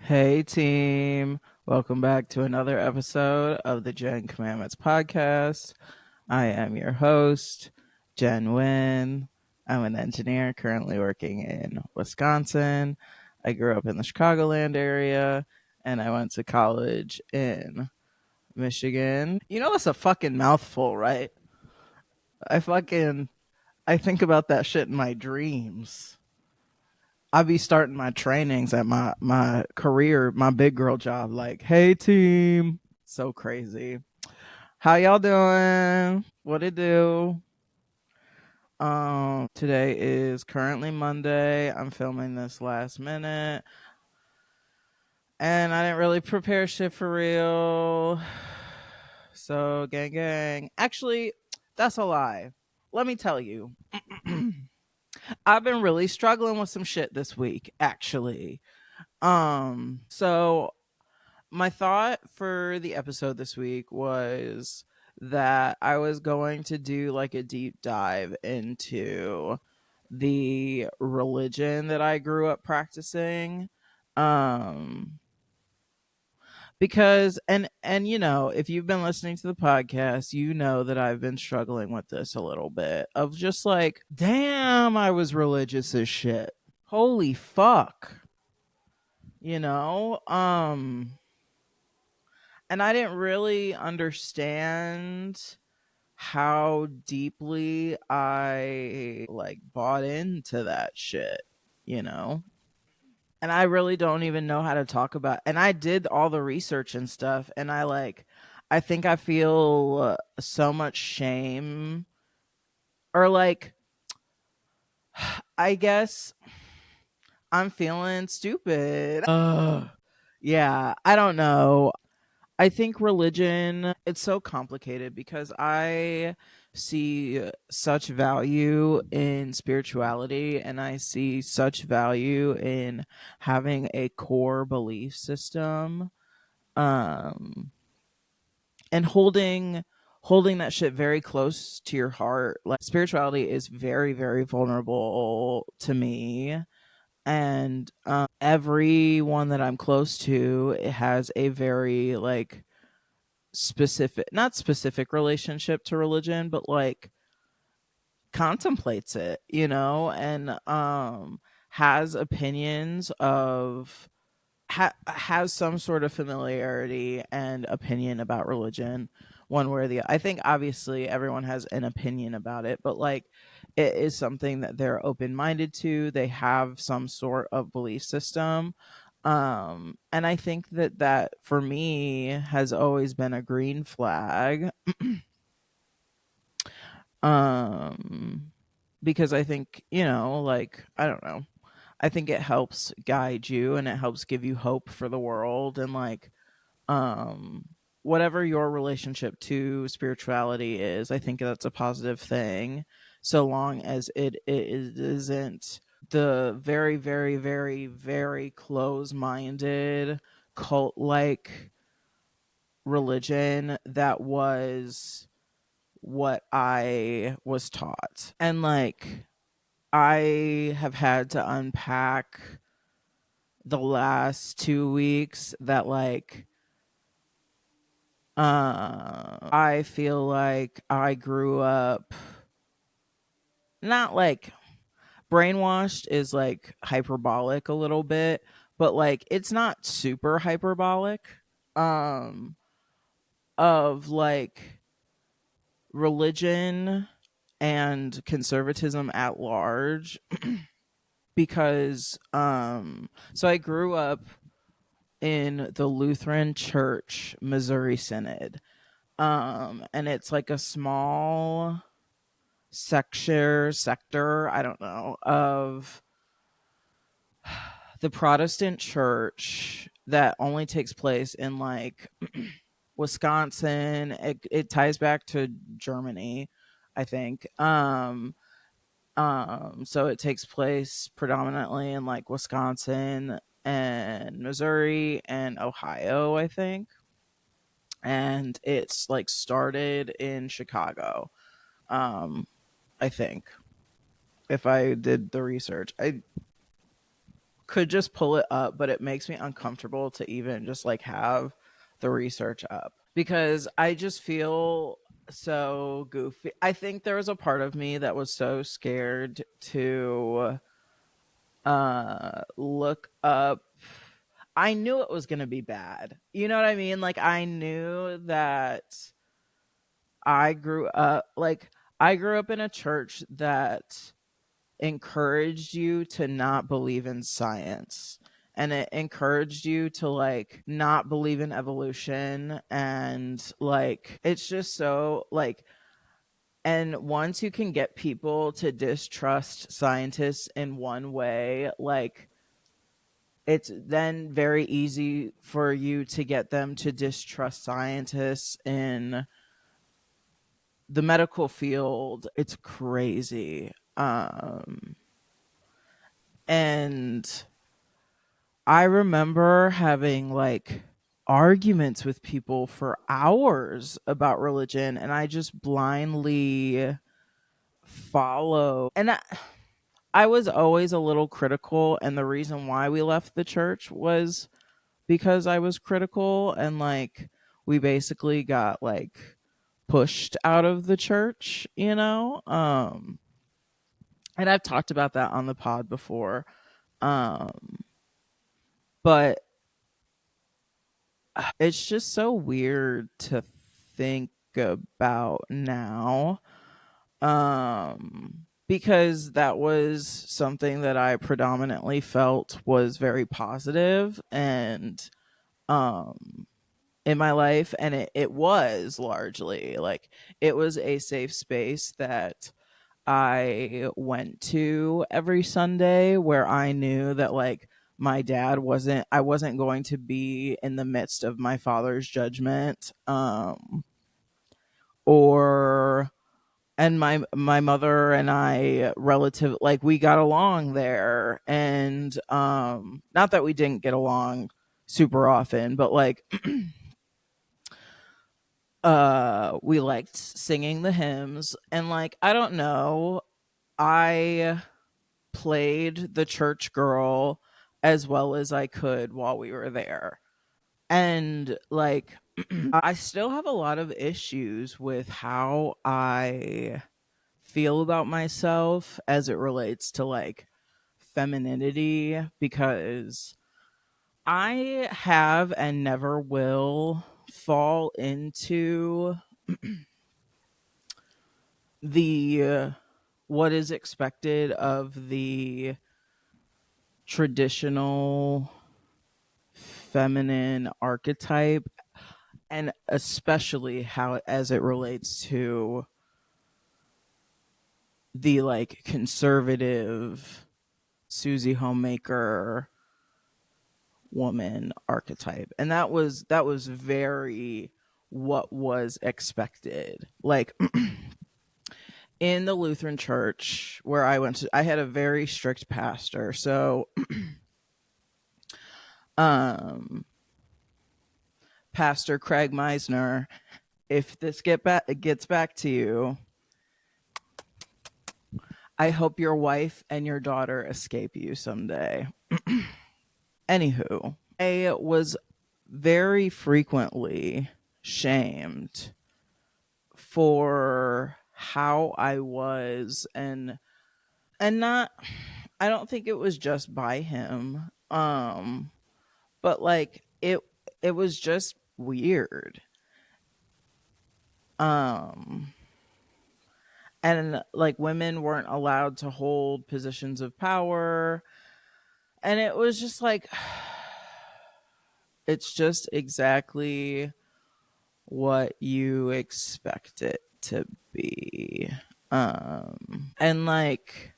Hey team, welcome back to another episode of the Jenn Commandments podcast. I am your host, Jenn Wien. I'm an engineer currently working in Wisconsin. I grew up in the Chicagoland area and I went to college in Michigan. You know, that's a fucking mouthful, right? I fucking I think about that shit in my dreams. I be starting my trainings at my career, my big girl job. Like, hey team, so crazy. How y'all doing? What it do? Today is currently Monday. I'm filming this last minute, and I didn't really prepare shit for real. So, gang, gang. Actually, that's a lie. Let me tell you, I've been really struggling with some shit this week. Actually, so my thought for the episode this week was that I was going to do like a deep dive into the religion that I grew up practicing. Um because and you know, if you've been listening to the podcast, you know that I've been struggling with this a little bit of just like, damn, I was religious as shit. Holy fuck. You know? And I didn't really understand how deeply I like bought into that shit, you know? And I really don't even know how to talk about, and I did all the research and stuff, and I think I feel so much shame, or like I guess I'm feeling stupid. Yeah, I don't know. I think religion, it's so complicated because I see such value in spirituality, and I see such value in having a core belief system, um and holding that shit very close to your heart. Like, spirituality is very very vulnerable to me, and everyone that I'm close to, it has a very like specific, not specific relationship to religion, but like contemplates it, you know, and has opinions of, has some sort of familiarity and opinion about religion, one way or the other. I think obviously everyone has an opinion about it, but like it is something that they're open minded to. They have some sort of belief system. And I think that that for me has always been a green flag. um because I think, you know, like, I don't know, I think it helps guide you and it helps give you hope for the world, and like, um whatever your relationship to spirituality is, I think that's a positive thing, so long as it isn't the very very very very close-minded cult like religion that was what I was taught. And like, I have had to unpack the last 2 weeks that like, I feel like I grew up not like, brainwashed is like hyperbolic a little bit, but like it's not super hyperbolic, um of like religion and conservatism at large. Because so I grew up in the Lutheran Church Missouri Synod. And it's like a small sector, I don't know, of the Protestant church that only takes place in like Wisconsin. It ties back to Germany, I think. So it takes place predominantly in like Wisconsin and Missouri and Ohio, I think. And it's like started in Chicago. Um, I think, if I did the research, I could just pull it up, but it makes me uncomfortable to even just like have the research up because I just feel so goofy. I think there was a part of me that was so scared to look up. I knew it was going to be bad. You know what I mean? Like I knew that I grew up in a church that encouraged you to not believe in science, and it encouraged you to like not believe in evolution, and like it's just so like, and once you can get people to distrust scientists in one way, like it's then very easy for you to get them to distrust scientists in the medical field. It's crazy. And I remember having like arguments with people for hours about religion, and I just blindly follow. I was always a little critical, and the reason why we left the church was because I was critical, and like we basically got like pushed out of the church, you know? And I've talked about that on the pod before. Um but it's just so weird to think about now, because that was something that I predominantly felt was very positive and um in my life, and it was largely like it was a safe space that I went to every Sunday, where I knew that like my dad wasn't I wasn't going to be in the midst of my father's judgment, or and my mother and I relative like we got along there, and not that we didn't get along super often, but like we liked singing the hymns, and like I don't know, I played the church girl as well as I could while we were there. And like I still have a lot of issues with how I feel about myself as it relates to like femininity, because I have and never will fall into the what is expected of the traditional feminine archetype, and especially how as it relates to the like conservative Susie Homemaker woman archetype. And that was very what was expected. Like in the Lutheran church where I went to, I had a very strict pastor. So um Pastor Craig Meisner, if this gets back to you, I hope your wife and your daughter escape you someday. Anywho, I was very frequently shamed for how I was, and not, I don't think it was just by him. But like it was just weird. Um and like women weren't allowed to hold positions of power, and it was just like it's just exactly what you expect it to be. And like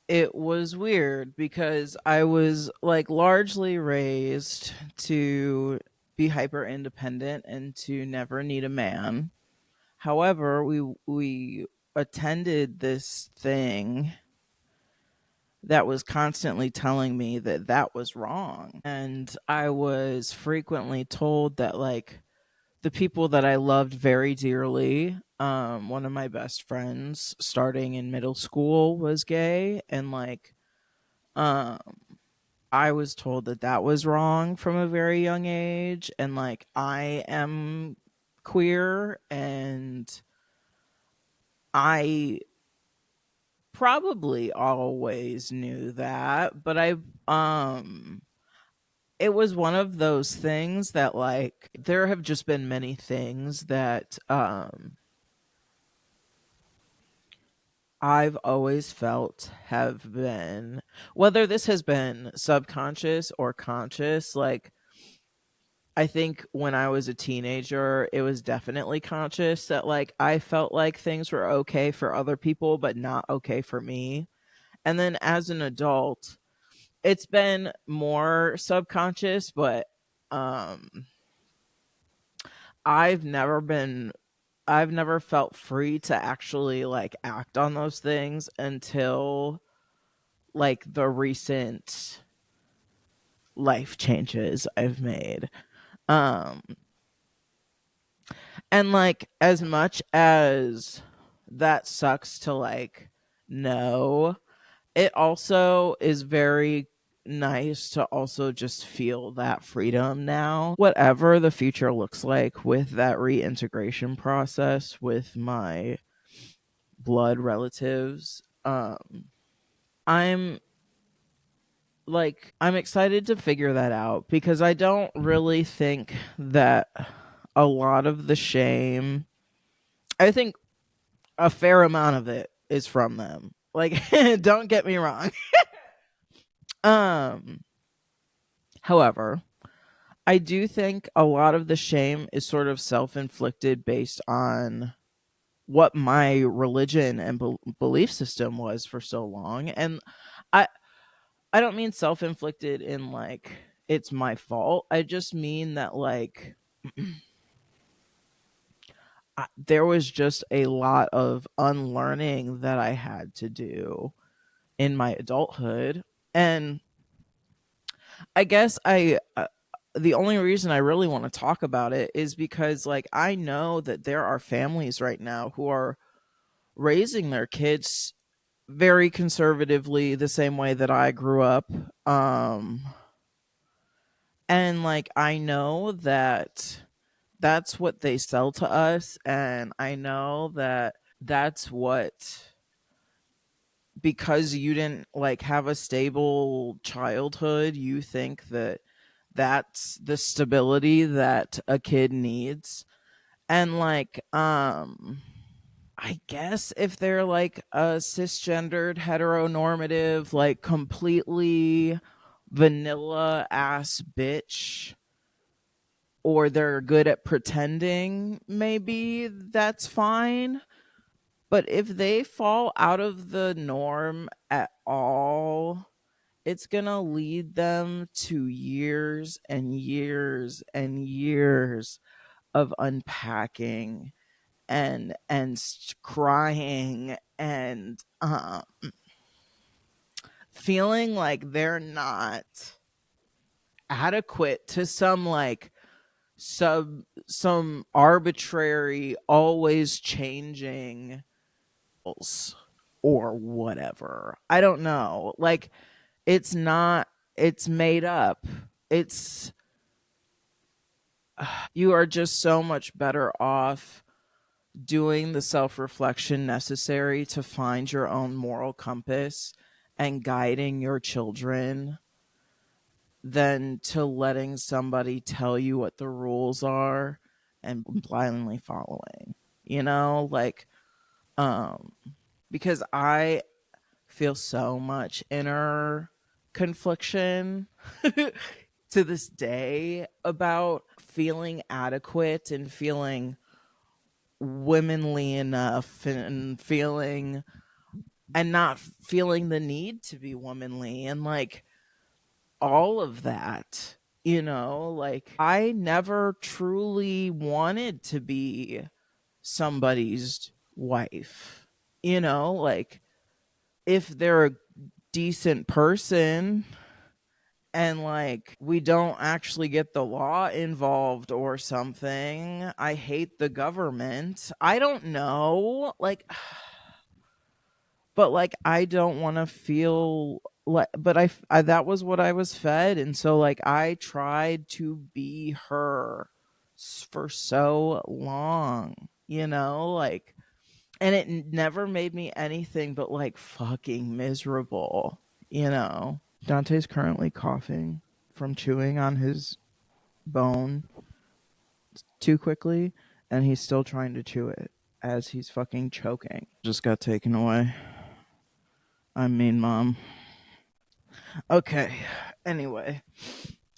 it was weird because I was like largely raised to be hyper independent and to never need a man. However, we attended this thing that was constantly telling me that that was wrong. And I was frequently told that like the people that I loved very dearly, one of my best friends starting in middle school was gay, and like Um, I was told that that was wrong from a very young age, and like I am queer, and I probably always knew that, but it was one of those things that like there have just been many things that I've always felt have been, whether this has been subconscious or conscious, like I think when I was a teenager, it was definitely conscious that like I felt like things were okay for other people but not okay for me. And then as an adult, it's been more subconscious, but um I've never been I've never felt free to actually like act on those things until like the recent life changes I've made. Um and like as much as that sucks to like know, it also is very nice to also just feel that freedom now. Whatever the future looks like with that reintegration process with my blood relatives, I'm I'm excited to figure that out because I don't really think that a lot of the shame, I think a fair amount of it is from them. Like don't get me wrong. Um However, I do think a lot of the shame is sort of self-inflicted based on what my religion and belief system was for so long. And I I don't mean self-inflicted in like it's my fault. I just mean that like there was just a lot of unlearning that I had to do in my adulthood. And I guess the only reason I really want to talk about it is because like I know that there are families right now who are raising their kids very conservatively the same way that I grew up. Um and like I know that that's what they sell to us, and I know that that's what, because you didn't like have a stable childhood, you think that that's the stability that a kid needs. And I guess if they're like a cisgendered heteronormative like completely vanilla ass bitch, or they're good at pretending, maybe that's fine. But if they fall out of the norm at all, it's going to lead them to years and years and years of unpacking and crying and feeling like they're not adequate to some like some arbitrary always changing rules or whatever. I don't know. Like it's not, it's made up. It's you are just so much better off doing the self-reflection necessary to find your own moral compass and guiding your children than to letting somebody tell you what the rules are and blindly following. You know, like um because I feel so much inner confliction to this day about feeling adequate and feeling womanly enough and feeling and not feeling the need to be womanly and like all of that, you know, like I never truly wanted to be somebody's wife, you know, like if they're a decent person and like we don't actually get the law involved or something, I hate the government. I don't know, like but like I don't want to feel but that was what I was fed, and so like I tried to be her for so long, like, and it never made me anything but like fucking miserable, you know. Dante's currently coughing from chewing on his bone too quickly, and he's still trying to chew it as he's fucking choking. Just got taken away. I mean, mom. Okay. Anyway,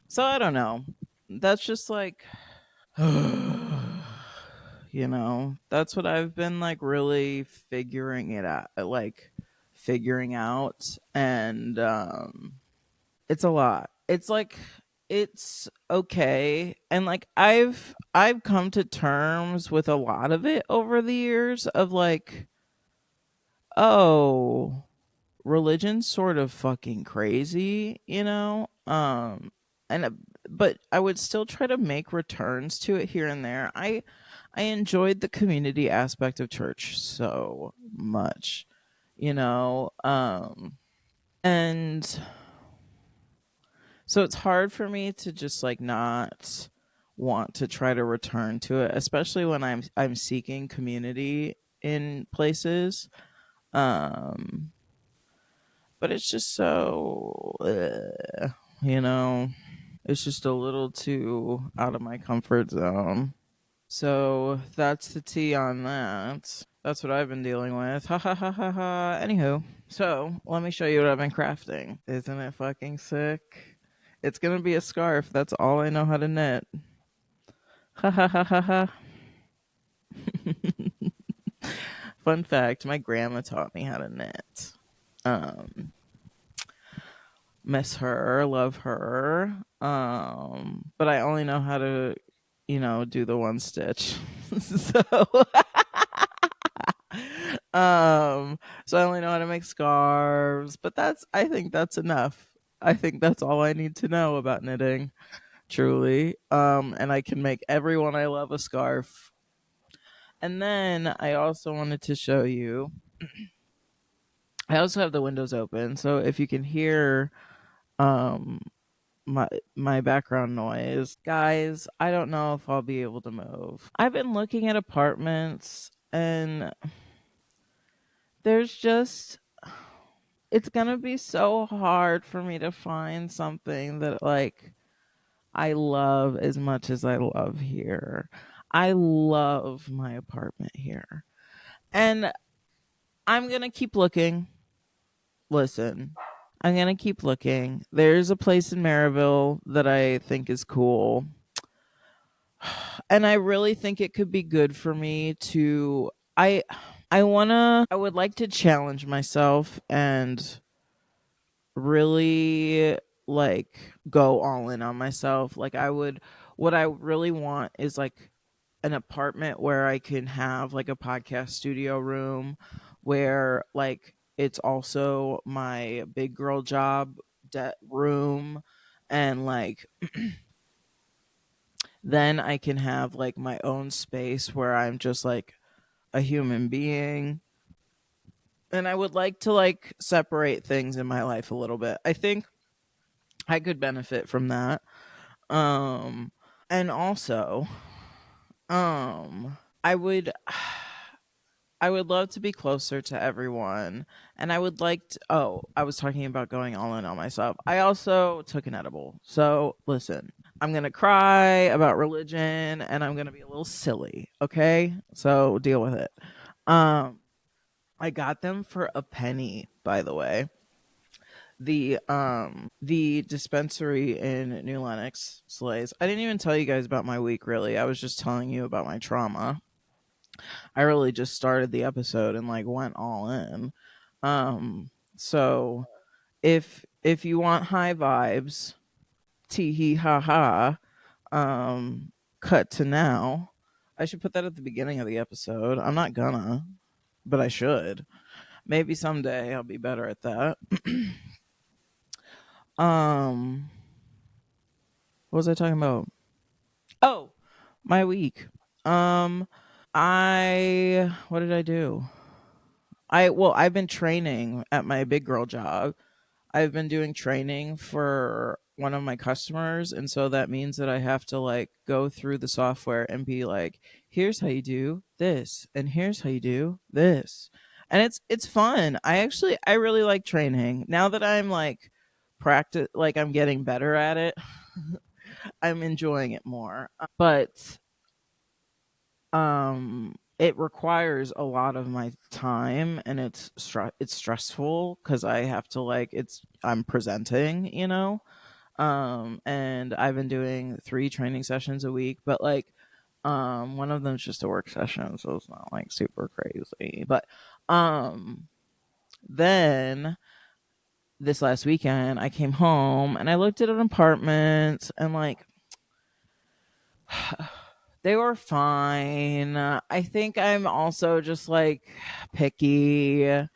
so I don't know. That's just like, that's what I've been like really figuring out, and it's a lot. It's like it's okay, and like I've come to terms with a lot of it over the years of like, oh, religion's sort of fucking crazy, and but I would still try to make returns to it here and there. I enjoyed the community aspect of church so much, you know, and so it's hard for me to just like not want to try to return to it, especially when I'm seeking community in places. Um but it's just so you know, it's just a little too out of my comfort zone. So that's the tea on that. That's what I've been dealing with. Ha ha ha ha ha. Anywho, so let me show you what I've been crafting. Isn't it fucking sick? It's gonna be a scarf. That's all I know how to knit. Ha ha ha ha ha. Fun fact: my grandma taught me how to knit. Um, Miss her, love her. But I only know how to, do the one stitch. so so I only know how to make scarves, but I think that's enough. I think that's all I need to know about knitting, truly. And I can make everyone I love a scarf. And then I also wanted to show you, I also have the windows open, so if you can hear um my background noise, guys, I don't know if I'll be able to move. I've been looking at apartments, and there's just, it's gonna be so hard for me to find something that like I love as much as I love here. I love my apartment here, and I'm gonna keep looking. Listen, I'm gonna keep looking. There's a place in Maryville that I think is cool, and I really think it could be good for me to. I would like to challenge myself and really like go all in on myself. Like what I really want is like an apartment where I can have like a podcast studio room where like it's also my big girl job room, and like then I can have like my own space where I'm just like a human being. And I would like to like separate things in my life a little bit. I think I could benefit from that. Um and also, I would I would love to be closer to everyone. And I would like to, oh, I was talking about going all in on myself. I also took an edible. So listen, I'm going to cry about religion, and I'm going to be a little silly. Okay. So deal with it. Um, I got them for a penny, by the way. The dispensary in New Lenox slays. I didn't even tell you guys about my week, really. I was just telling you about my trauma. I really just started the episode and like went all in. So if you want high vibes, tee hee ha ha, cut to now. I should put that at the beginning of the episode. I'm not gonna, but I should. Maybe someday I'll be better at that. um, what was I talking about? Oh, my week. Um, what did I do? I've been training at my big girl job. I've been doing training for one of my customers, and so that means that I have to like go through the software and be like, here's how you do this and here's how you do this. And it's fun. I really like training. Now that I'm like practice like I'm getting better at it, I'm enjoying it more. But it requires a lot of my time, and it's stressful cuz I have to like I'm presenting, you know. And I've been doing 3 training sessions a week, but like one of them's just a work session, so it's not like super crazy. But um then this last weekend I came home and I looked at an apartment and like they were fine. I think I'm also just like picky, and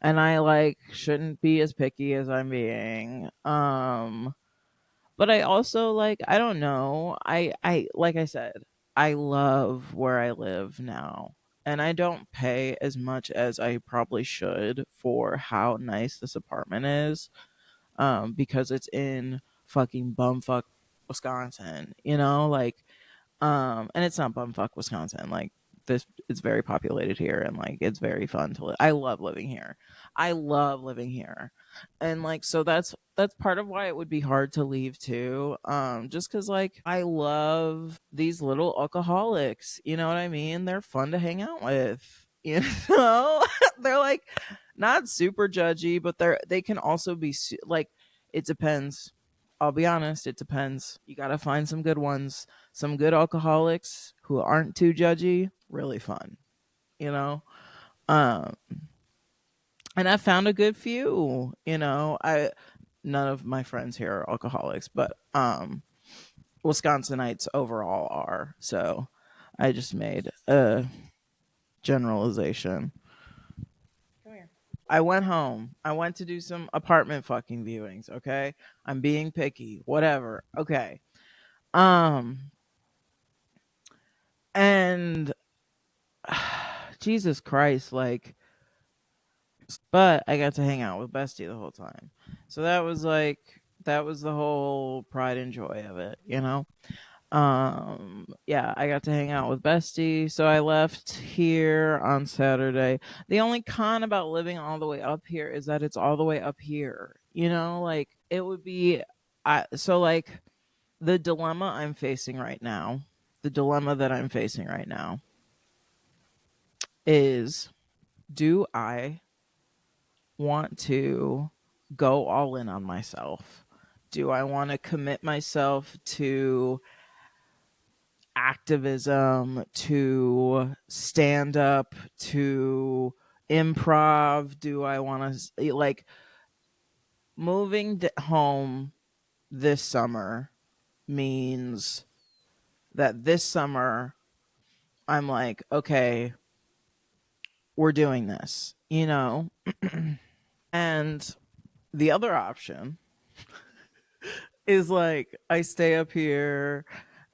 I like shouldn't be as picky as I'm being. But I also like I don't know. I like I said, I love where I live now. And I don't pay as much as I probably should for how nice this apartment is. Because it's in fucking bumfuck Wisconsin, you know, like and it's not bumfuck Wisconsin. Like this it's very populated here and like it's very fun to live. I love living here. I love living here. And like so that's part of why it would be hard to leave too. Just cuz like I love these little alcoholics, you know what I mean? They're fun to hang out with. You know? They're like not super judgy, but they can also be like it depends. I'll be honest, it depends. You got to find some good ones, some good alcoholics who aren't too judgy, really fun, you know? Um and I found a good few, you know. I None of my friends here are alcoholics, but Wisconsinites overall are. So I just made a generalization. Come here. I went home. I went to do some apartment fucking viewings, okay? I'm being picky. Whatever. Okay. Um and Jesus Christ, like, but I got to hang out with Bestie the whole time. So that was like, that was the whole pride and joy of it, you know? Yeah, I got to hang out with Bestie. So I left here on Saturday. The only con about living all the way up here is that it's all the way up here, you know? Like, it would be, so like, the dilemma I'm facing right now, the dilemma that I'm facing right now is do I want to go all in on myself? Do I want to commit myself to activism, to stand up, to improv? Do I want to like moving home this summer means that this summer I'm like, okay, we're doing this, you know? And the other option is like I stay up here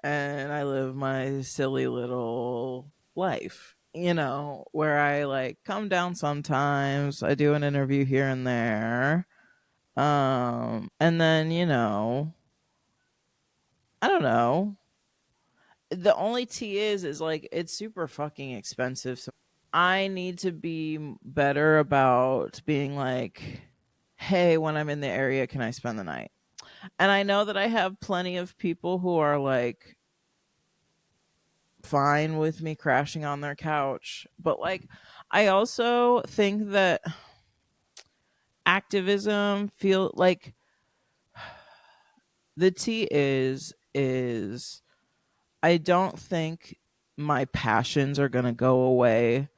and I live my silly little life, you know, where I like come down sometimes, I do an interview here and there. And then, you know, I don't know. The only T is like it's super fucking expensive. So I need to be better about being like, hey, when I'm in the area, can I spend the night? And I know that I have plenty of people who are like fine with me crashing on their couch, but like I also think that activism feel like the T is I don't think my passions are going to go away,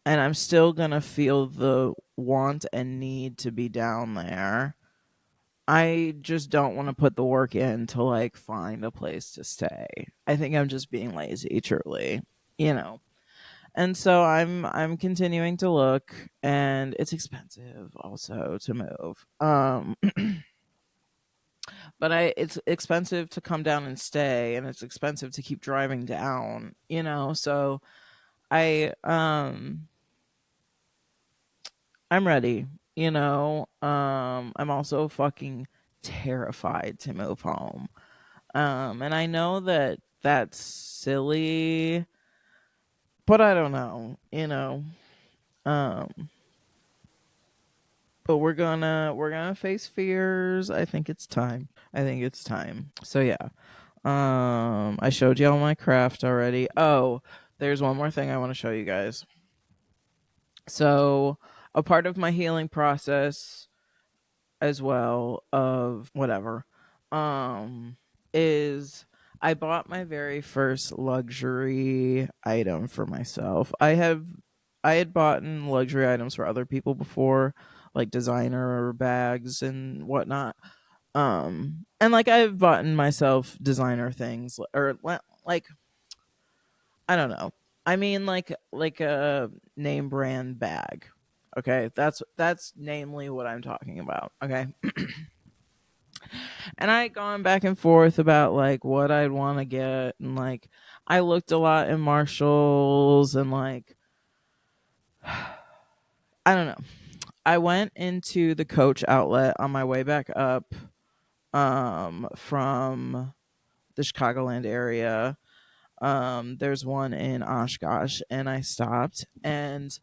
and I'm still going to feel the want and need to be down there. I just don't want to put the work in to like find a place to stay. I think I'm just being lazy, truly, you know. And so I'm continuing to look, and it's expensive also to move. But it's expensive to come down and stay, and it's expensive to keep driving down, you know. So I I'm ready. I'm also fucking terrified to move home. And I know that that's silly, but I don't know. Um, but we're gonna face fears. I think it's time. So yeah. I showed you all my craft already. Oh, there's one more thing I want to show you guys. So, a part of my healing process as well of whatever um is I bought my very first luxury item for myself. I had bought luxury items for other people before, like designer bags and whatnot. And like I've bought myself designer things, or like I don't know. I mean like a name brand bag. Okay, that's namely what I'm talking about. Okay. And I had gone back and forth about like what I'd want to get, and like I looked a lot in Marshalls, and like I don't know. I went into the Coach outlet on my way back up from the Chicagoland area. There's one in Oshkosh, and I stopped and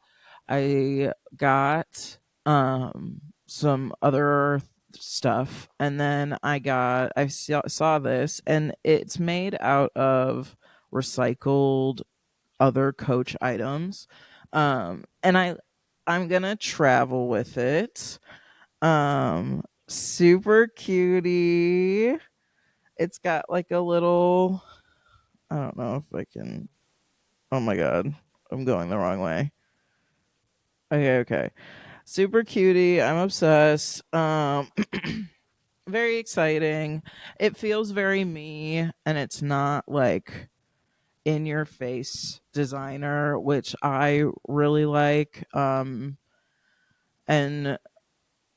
I got some other stuff, and then I saw this, and it's made out of recycled other Coach items. And I'm gonna travel with it. Super cutie. It's got like a little, I don't know if I can. Oh my god, I'm going the wrong way. Okay. Super cutie. I'm obsessed. Very exciting. It feels very me, and it's not like in your face designer, which I really like. And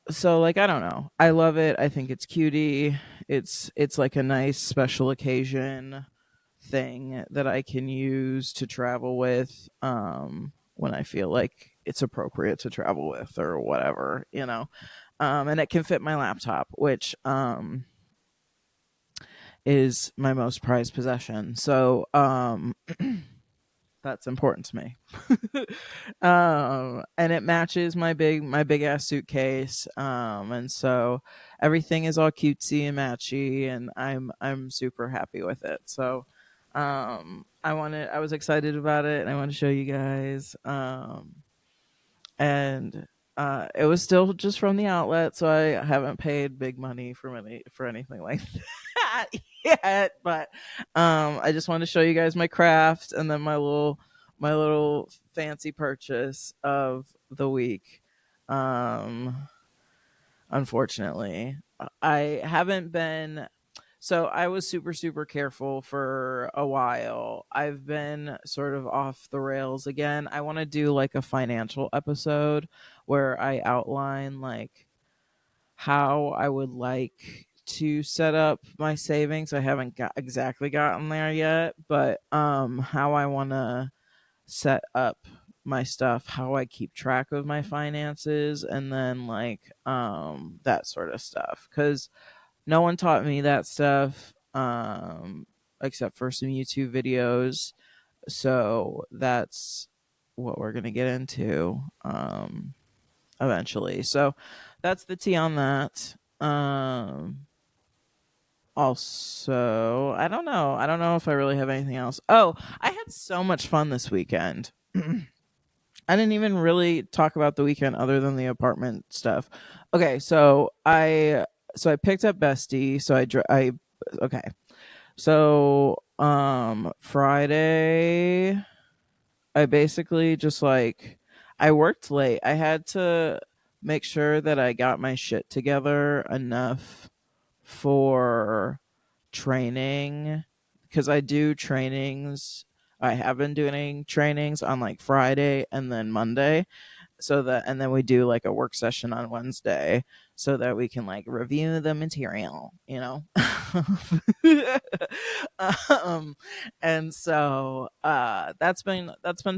so like I don't know. I love it. I think it's cutie. It's like a nice special occasion thing that I can use to travel with when I feel like it's appropriate to travel with or whatever. And it can fit my laptop, which is my most prized possession. So that's important to me. And it matches my big ass suitcase. And so everything is all cutesy and matchy, and I'm super happy with it. So I was excited about it, and I want to show you guys. And it was still just from the outlet, so I haven't paid big money for anything like that yet. But I just wanted to show you guys my craft, and then my little fancy purchase of the week. Um, Unfortunately, I haven't been. So I was super, super careful for a while. I've been sort of off the rails again. I want to do like a financial episode where I outline like how I would like to set up my savings. I haven't exactly gotten there yet, but how I want to set up my stuff, how I keep track of my finances, and then like that sort of stuff, cuz no one taught me that stuff except for some YouTube videos. So that's what we're going to get into eventually. So that's the tea on that. Also, I don't know. I don't know if I really have anything else. Oh, I had so much fun this weekend. I didn't even really talk about the weekend other than the apartment stuff. Okay, so I picked up Bestie. I okay. So Friday I basically just like I worked late. I had to make sure that I got my shit together enough for training, because I do trainings. I have been doing trainings on like Friday and then Monday. so that, and then we do like a work session on Wednesday so that we can like review the material, you know. um and so that's been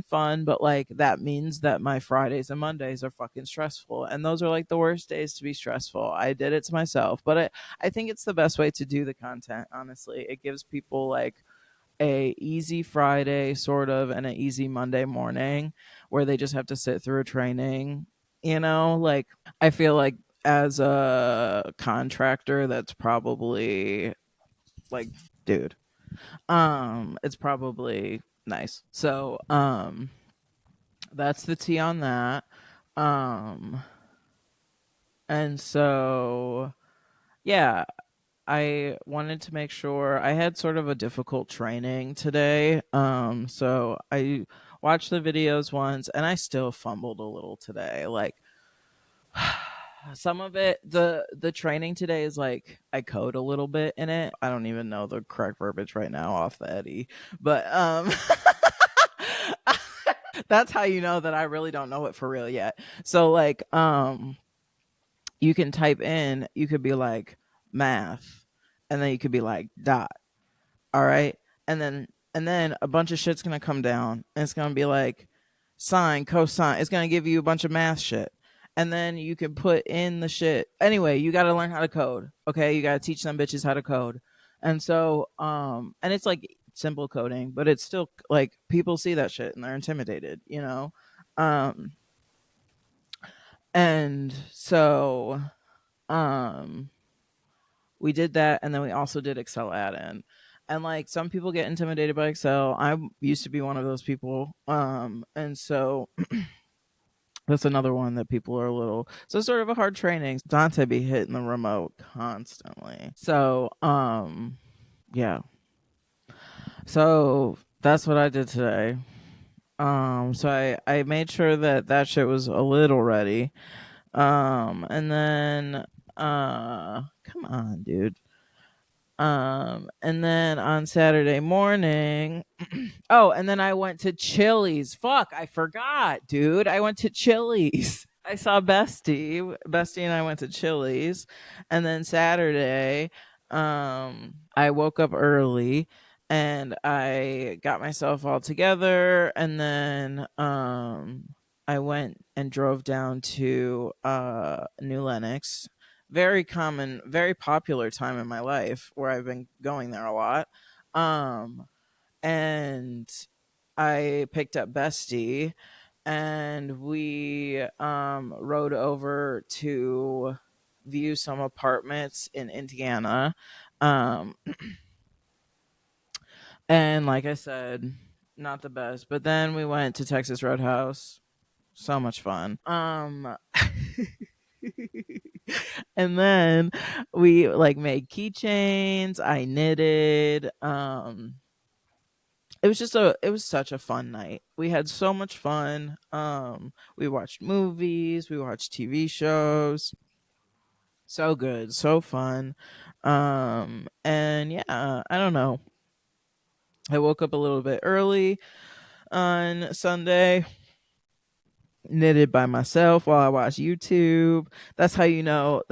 fun, but like that means that my Fridays and Mondays are fucking stressful, and those are like the worst days to be stressful. I did it to myself, but I think it's the best way to do the content, honestly. It gives people like a easy Friday sort of and an easy Monday morning where they just have to sit through a training, you know. Like I feel like as a contractor that's probably like, dude, it's probably nice. So that's the tea on that. um and so yeah, I wanted to make sure I had sort of a difficult training today. So I watched the videos once and I still fumbled a little today. Like some of it, the training today is like I code a little bit in it. I don't even know the correct verbiage right now off the Eddie. But that's how you know that I really don't know it for real yet. So like you can type in, you could be like math, and then you could be like dot. All right. And then a bunch of shit's gonna come down and it's gonna be like sine, cosine. It's gonna give you a bunch of math shit. And then you can put in the shit. Anyway, you gotta learn how to code. Okay. You gotta teach some bitches how to code. And so, and it's like simple coding, but it's still like people see that shit and they're intimidated, you know? Um, and so, um, we did that, and then we also did Excel add-in. And like some people get intimidated by Excel. I used to be one of those people. And so that's another one that people are a little, so it's sort of a hard training. Dante be hitting the remote constantly. So yeah. So that's what I did today. So I made sure that that shit was a little ready. And then come on, dude. And then on Saturday morning, oh, and then I went to Chili's. Fuck, I forgot, dude. I went to Chili's. I saw Bestie. Bestie and I went to Chili's. And then Saturday, I woke up early and I got myself all together, and then I went and drove down to New Lenox. Very common, very popular time in my life where I've been going there a lot. And I picked up Bestie and we rode over to view some apartments in Indiana. Um, and like I said, not the best. But then we went to Texas Roadhouse. So much fun. And then we like made keychains. I knitted. It was such a fun night. We had so much fun. We watched movies, we watched TV shows. So good, so fun. And yeah, I don't know. I woke up a little bit early on Sunday, knitted by myself while I watched YouTube. That's how you know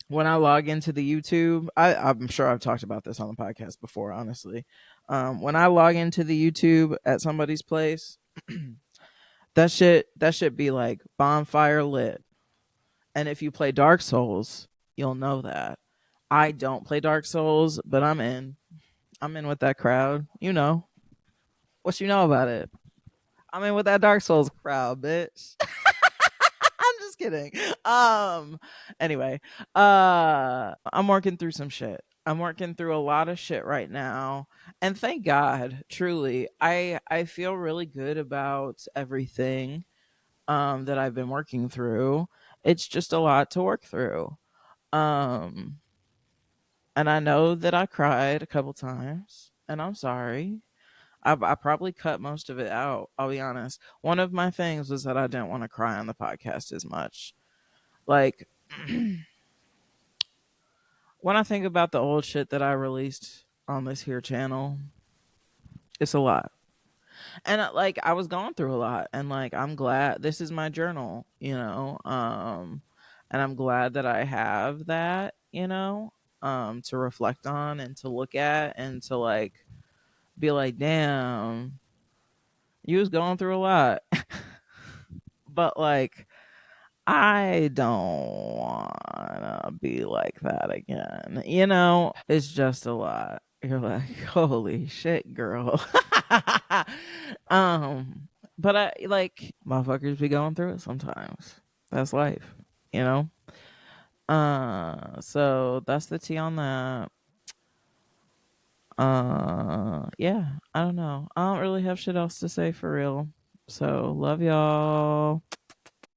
when I log into the YouTube, I'm sure I've talked about this on the podcast before, honestly. When I log into the YouTube at somebody's place, that shit be like bonfire lit. And if you play Dark Souls, you'll know that. I don't play Dark Souls, but I'm in. I'm in with that crowd. You know. What you know about it? I'm in with that Dark Souls crowd, bitch. I'm just kidding. Anyway, I'm working through some shit. I'm working through a lot of shit right now. And thank God, truly. I feel really good about everything that I've been working through. It's just a lot to work through. Um and I know that I cried a couple times, and I'm sorry. I probably cut most of it out. I'll be honest. One of my things was that I didn't want to cry on the podcast as much. Like, when I think about the old shit that I released on this here channel, it's a lot. And like I was going through a lot, and like I'm glad this is my journal, and I'm glad that I have that, to reflect on and to look at and to like be like, damn, you was going through a lot. But like I don't wanna be like that again. It's just a lot. You're like, holy shit, girl. um, but I like motherfuckers be going through it sometimes. That's life, you know? So that's the tea on that. Yeah, I don't know. I don't really have shit else to say for real. So love y'all.